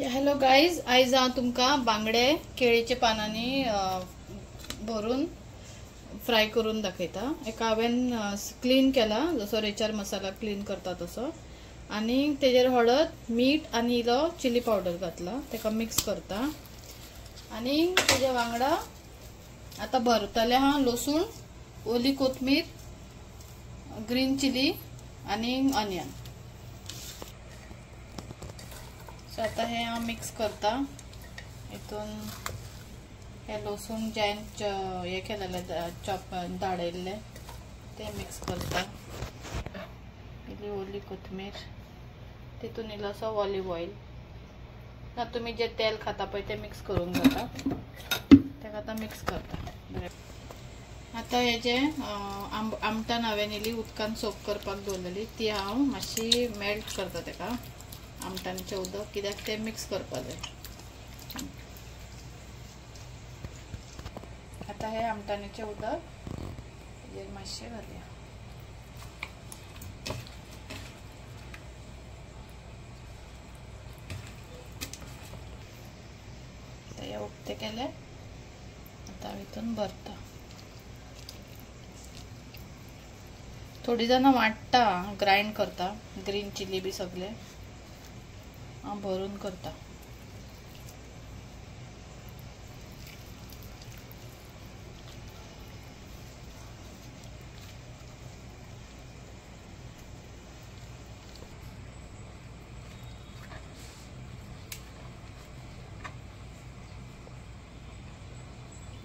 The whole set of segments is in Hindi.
हॅलो गाईज, आयज हांव तुमकां बांगडे केळीच्या पानांनी भरून फ्राय करून दाखयता। एका हांवें क्लीन केला, जसो रेचार मसाला क्लीन करता तसो, आनी तेजेर हळद मीठ आनी इल्लो चिली पावडर घातला। तेका मिक्स करता आनी तेजे वांगडा आतां भरतले हांव लसूण, ओली कोथमीर, ग्रीन चिली आनी ऑनियन। सो आता हे हांव मिक्स करता। हितून हे लसूण जे हे केलेले चॉप धाडयल्ले ते मिक्स करता। इल्ली ओली कोथमीर, तितून इल्लोसो ऑलिव्ह ऑयल, तुमी जे तेल खाता पळय ते मिक्स करून घेता। तेका आतां मिक्स करता। आता हे जे आमटान हांवें इल्ली उदकान सोक करपाक दवरलेली ती हांव मातशी मेल्ट करता तेका आमटांचे उदक, कित्याक ते मिक्स करपा जाय। आता हे आमटाणीचे उदक हेजेर मातशें घालया। हे उकते केले, आता हितून भरता। थोडी जाणां वाटता, ग्राइंड करता, ग्रीन चिली बी सगळे हांव भरून करता।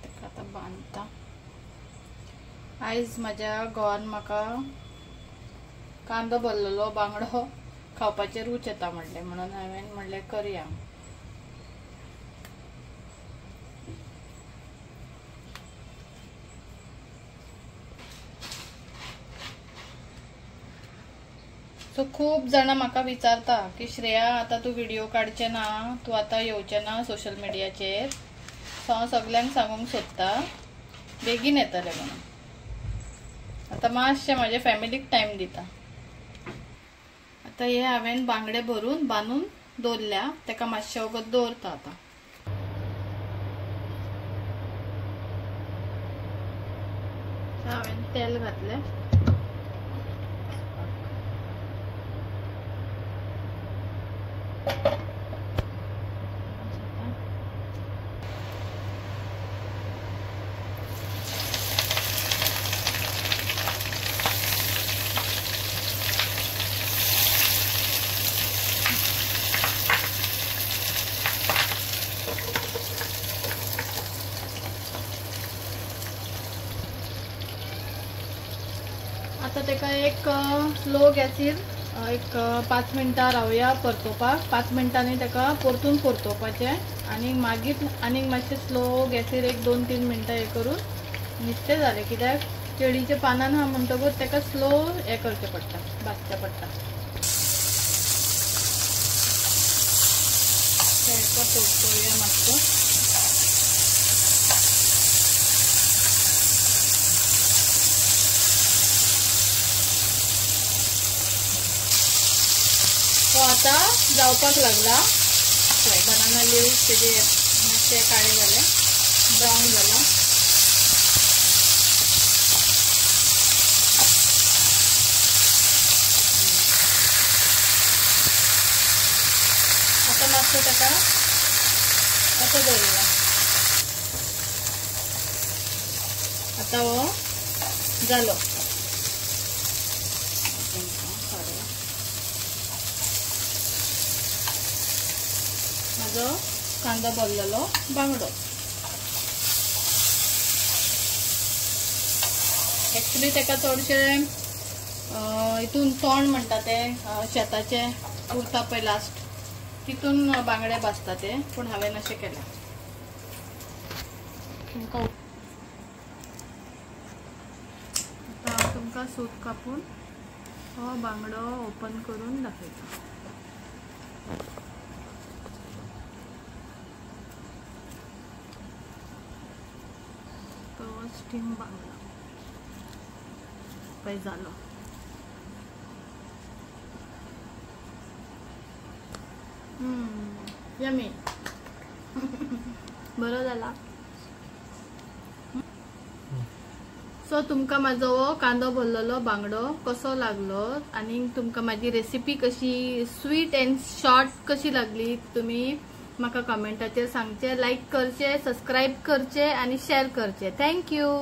तेका आतां बांदता। आयज म्हाज्या घोवान म्हाका कांदो भरलेलो बांगडो खावपाचे रूच येता म्हणले, म्हणून हांवें म्हणलें करया। सो खूब जाणां म्हाका विचारता की श्रेया आता तू व्हिडिओ काडचे ना, तू आता येवचे ना सोशल मिडियाचेर। सो हांव सगळ्यांक सांगूंक सोदता बेगीन येतले म्हणून। आता मातशें म्हाज्या फॅमिलीक टाइम दिता। आता हे हांवें बांगडे भरून बांदून दवरल्या, तेका मातशें वगत दवरता। आता हांवें तेल घातलें, आता तेका एक स्लो गॅसीर एक 5 मिनटां रावया परतोवपाक। 5 मिनटांनी तेका परतून परतोवपाचें आनी मागीर आनीक मातशें स्लो गॅसीर एक 2-3 मिनटां हे करून नुस्तें जालें। कित्याक केळीच्या पानान हा म्हणटकूच तेका स्लो हे करचें पडटा, भाजचें पडटा। तेका परतोवया मातसो। तो आता जावपाक लागला। बनाना लिव्स तेजे मातशे काळे जाले, ब्राउन जाला। आता मातसो तेका असो दवरला। आता हो जालो। माझो कांदो भरलेलो बांगडो। एक्चुअली तेका चडशे हितून तोंड म्हणटा ते शेताचे उरता पळय लास्ट, तितून बांगडे भाजता ते, पूण हांवें अशें केलें। आता हांव तुमकां सूत कापून हो बांगडो ओपन करून दाखयता। तो स्टीम बांगडा पळय जालो। यमी बरो जाला. सो तुमकां म्हाजो कांदो भरलेलो बांगडो कसो लागलो आनी तुमकां म्हाजी रेसिपी कशी स्वीट एंड शॉर्ट कशी लागली तुम्ही म्हाका कमेंटाचेर सांगचे, लाईक करचे, सबस्क्राईब करचे आणि शेअर करचे. थँक्यू.